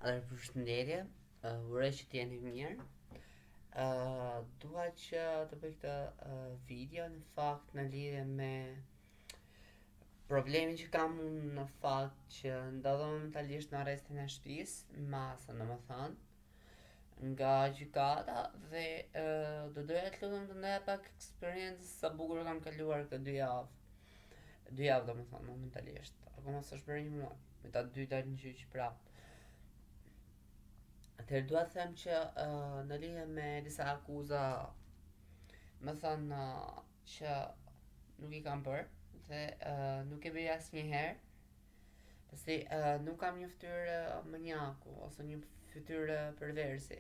Përshëndetje, uroj që t'jeni mirë. Dua që të bëj këtë video në fakt në lidhje me problemin që kam unë në fakt që ndodhem momentalisht në arrestin e shtëpisë, masa nga gjykata dhe do doja të lutem të ndaja pak eksperiencë sa bukur kam kaluar këtë 2 javë. 2 javë momentalisht. Akoma s'është bërë 1 muaj, me ta dyta në gjyq prapë. Atëherë dua të them që në lidhje me disa akuza më thënë që nuk i kam bërë dhe nuk e bëj asnjëherë, pasi nuk kam një fytyrë manjaku ose një fytyrë perversi.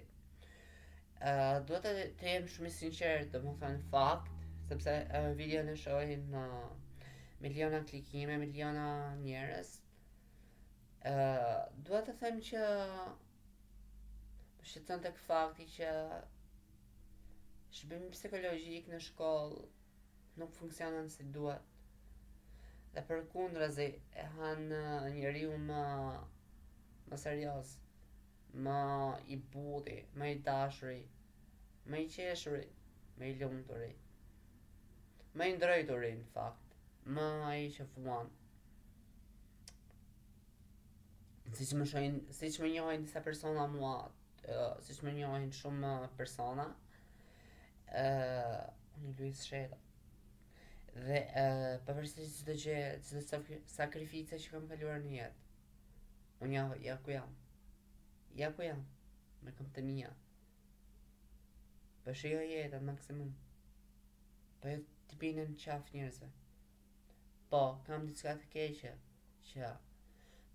Dua të jem shumë i sinqert, domethënë fakt, sepse videon e shohin miliona klikime, miliona njerëz. Dua të them që shqetëson tek fakti që shërbimi psikologjik në shkollë nuk funksionon si duhet. Dhe përkundrazi e hanë njeriu më serioz, më i buti, më i dashuri, më i qeshuri, më i lumturi, më i ndrejturi në fakt, më ai që fumon. Siç më njohin disa persona mua, siç më njohin shumë persona, unë i luaj shella. Dhe pavarësisht çdo gjë, çdo sakrificë që kam kaluar në jetë, unë ja ku jam. Ja ku jam, me këmbët e mia. Po shijoj jetën maksimum. Po jo t'i binen qaf njerëzve. Po, kam diçka të keqe që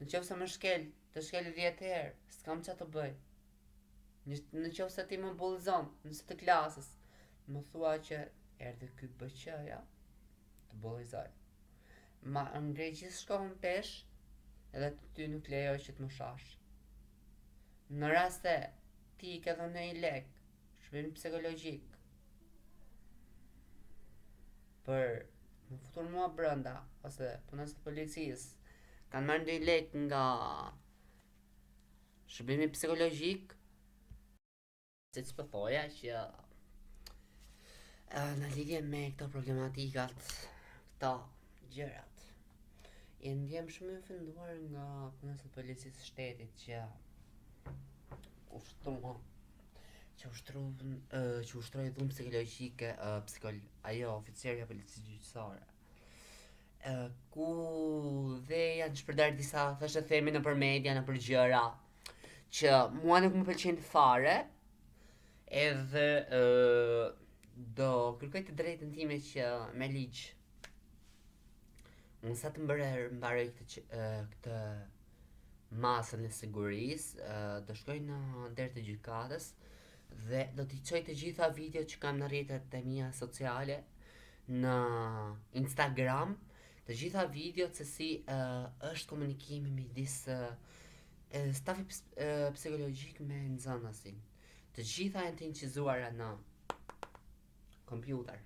në qoftë se më shkel, të shkel 10 herë, s'kam çfarë të bëj. Në qoftë se ti më bullizon nëse të klasës, më thua që erdhi ky BQ-ja, të bullizoj. Ma ngrej gjithë shkollën pesh, edhe ty nuk lejoj që të më shash. Në rast se ti ke dhënë një lek, shërbim psikologjik, për më futur mua brenda, ose punës të policisë, kanë marrë një lek nga shërbimi psikologjik, siç po thoja që në lidhje me këto problematikat, këto gjërat, e ndjem shumë i ofenduar nga punës të policisë së shtetit që ushtroi dhunë psikologjike ajo oficerja policisë gjyqësore. Ku dhe janë shpërdar disa thashë themi nëpër media, nëpër gjëra që mua nuk më pëlqejnë fare, edhe do kërkoj të drejtën time që me ligj unë sa të mbaroj këtë masën e sigurisë, do shkoj në der të gjykatës dhe do t'i çoj të gjitha videot që kam në rrjetet e mia sociale, në Instagram, të gjitha videot se si është komunikimi midis stafi psikologjik me nxënësin. Të gjitha janë të incizuara në kompjuter.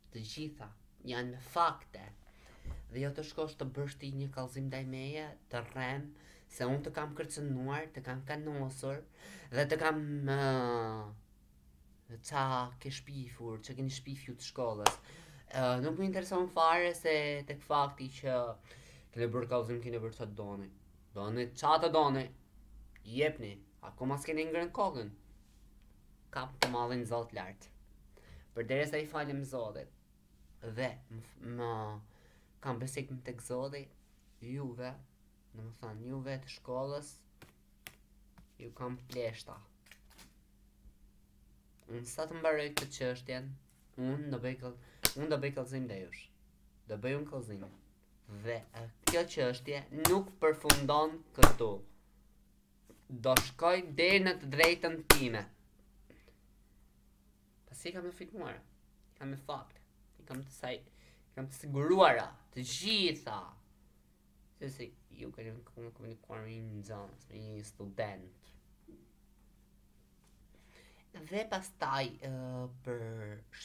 Të gjitha janë me fakte. Dhe jo të shkosh të bësh ti një kallëzim ndaj meje, të rrem, se unë të kam kërcënuar, të kam kanosur, dhe të kam qa ke shpifur, që keni shpifju të shkollës. Nuk më intereson fare se tek fakti që kene bërë kallëzim, kene bërë që të doni. Doni qa të doni, jepni, akoma s'keni ngrën kokën. Kap të mallin Zot lartë. Përderisa i falim Zotit dhe më kam besim tek Zoti, juve, domethënë juve të shkollës, ju kam pleshta. Unë sa të mbaroj këtë çështjen, unë do bëj kallëzim ndaj jush. Do bëj un kallëzim. Dhe kjo çështje nuk përfundon këtu. Do shkoj deri në të drejtën time. Pasi kam të filmuara, kam me fakte, kam të siguruara, të gjitha. Se si ju keni komunikuar me një nxënës, me një student. Dhe pastaj për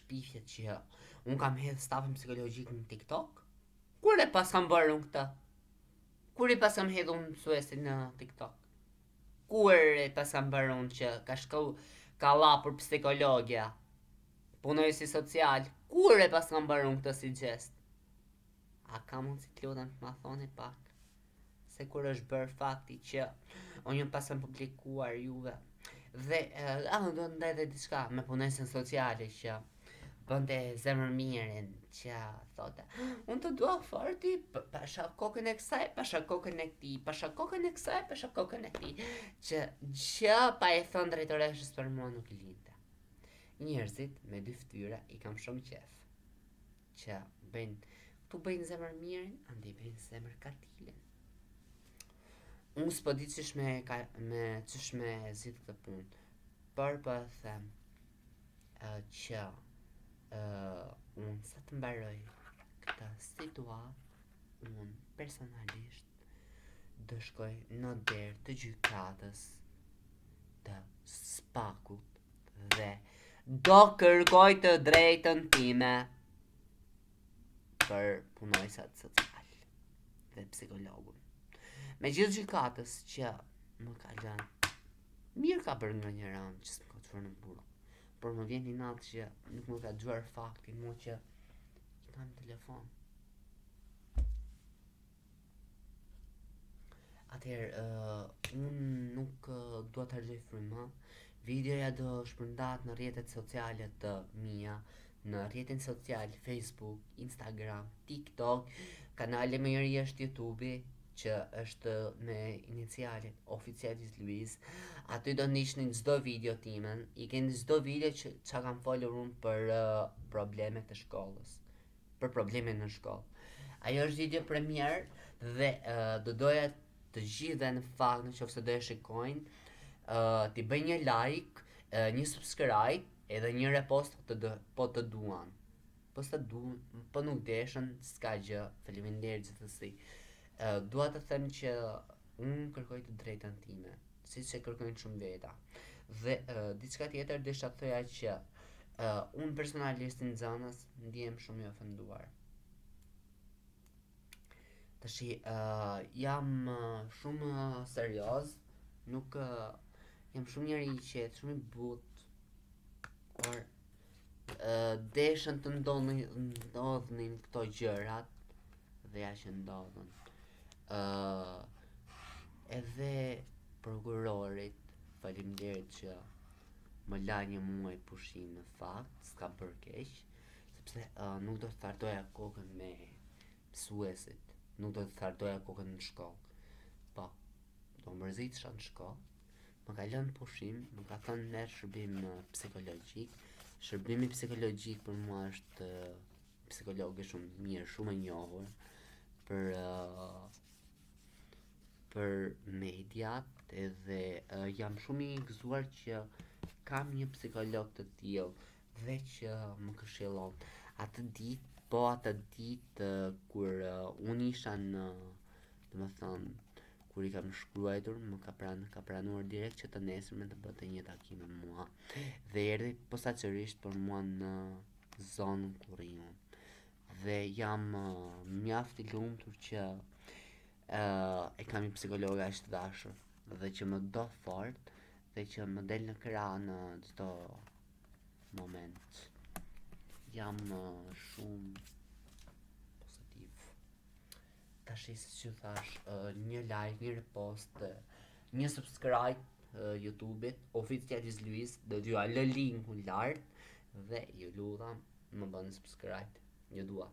shpifjet që unë kam hedhë stafin psikologjik në TikTok, kur e pas kam bërë unë këta? Kur i pas kam hedhë unë mësuesin në TikTok? Kur e pas kam mbaron që ka shku ka la për psikologja, punoj si social, kur e pas kam mbaron këtë si gjest? A ka mund si të lutem të ma thoni pak? Se kur është bërë fakti që unë jam pas kam publikuar juve dhe do të ndaj dhe diçka me punojnësin sociale që bënte zemër mirin që thote unë të dua forti, pasha kokën e kësaj, pasha kokën e këti, pasha kokën e kësaj, pasha kokën e këti, që pa e thënë drejtoreshës për mua nuk linte. Njerëzit me dy fytyra i kam shumë qef, që bëjnë zemër mirin, andi bëjnë zemër katilin. Unë s'po di qysh me zit këtë punë, për po e them që unë sa të mbaroj këtë situatë, unë personalisht do shkoj në derë të gjykatës të Spakut dhe do kërkoj të drejtën time për punojësat social dhe psikologun. Me gjithë gjykatës që më ka lënë, mirë ka bërë nga një ranë që s'më ka të fërë në burë, por më vjen një natë që nuk më ka dëgjuar faktin mu që i kam telefon. Atëherë, unë nuk dua të harxoj frymë. Videoja do shpërndahet në rrjetet sociale të mia, në rrjetin social Facebook, Instagram, TikTok, kanali më i ri është YouTube, që është me inicialet Oficialis Luiz. Aty do ndiqni çdo video timen, i keni çdo video që kam folur unë për problemet të shkollës, për problemet në shkollë. Ajo është video premier dhe do doja të gjithë dhe në fakt në qoftë se do e shikojnë, t'i bëj një like, një subscribe edhe një repost po të duan. Po nuk deshën, s'ka gjë, faleminderit gjithsesi. Dua të them që unë kërkoj të drejtën time, siç e kërkojnë shumë veta. Dhe diçka tjetër desha të thoja që unë personalisht në Xanës ndihem shumë i ofenduar. Tashi jam shumë serioz, nuk jam shumë njeri i qetë, shumë i but, por deshën të ndodhnin këto gjërat dhe ja që ndodhen. Edhe prokurorit faleminderit që më la një muaj pushim në fakt, s'ka bërë keq, sepse nuk do të thartoja kokën me mësuesit, nuk do të thartoja kokën në shkollë. Po, do mërzitësha në shkollë, më ka lënë pushim, më ka thënë merr shërbim psikologjik. Shërbimi psikologjik për mua është psikologi shumë mirë, shumë e njohur për mediat, edhe jam shumë i gëzuar që kam një psikolog të tillë dhe që më këshillon. Atë ditë kur unë isha në, domethënë, kur i kam shkruar, më ka pranuar direkt që të nesërmen të bëte një takim me mua dhe erdhi posaçërisht për mua në zonën ku rri unë. Dhe jam mjaft i lumtur që e kam një psikologa aq të dashur dhe që më do fort dhe që më del në krah në çdo moment. Jam shumë pozitiv. Tashi siç ju thash, një like, një repost, një subscribe YouTube-it, Oficialis Luiz, do t'ju lë linkun lart dhe ju lutem më bëni subscribe. Ju dua.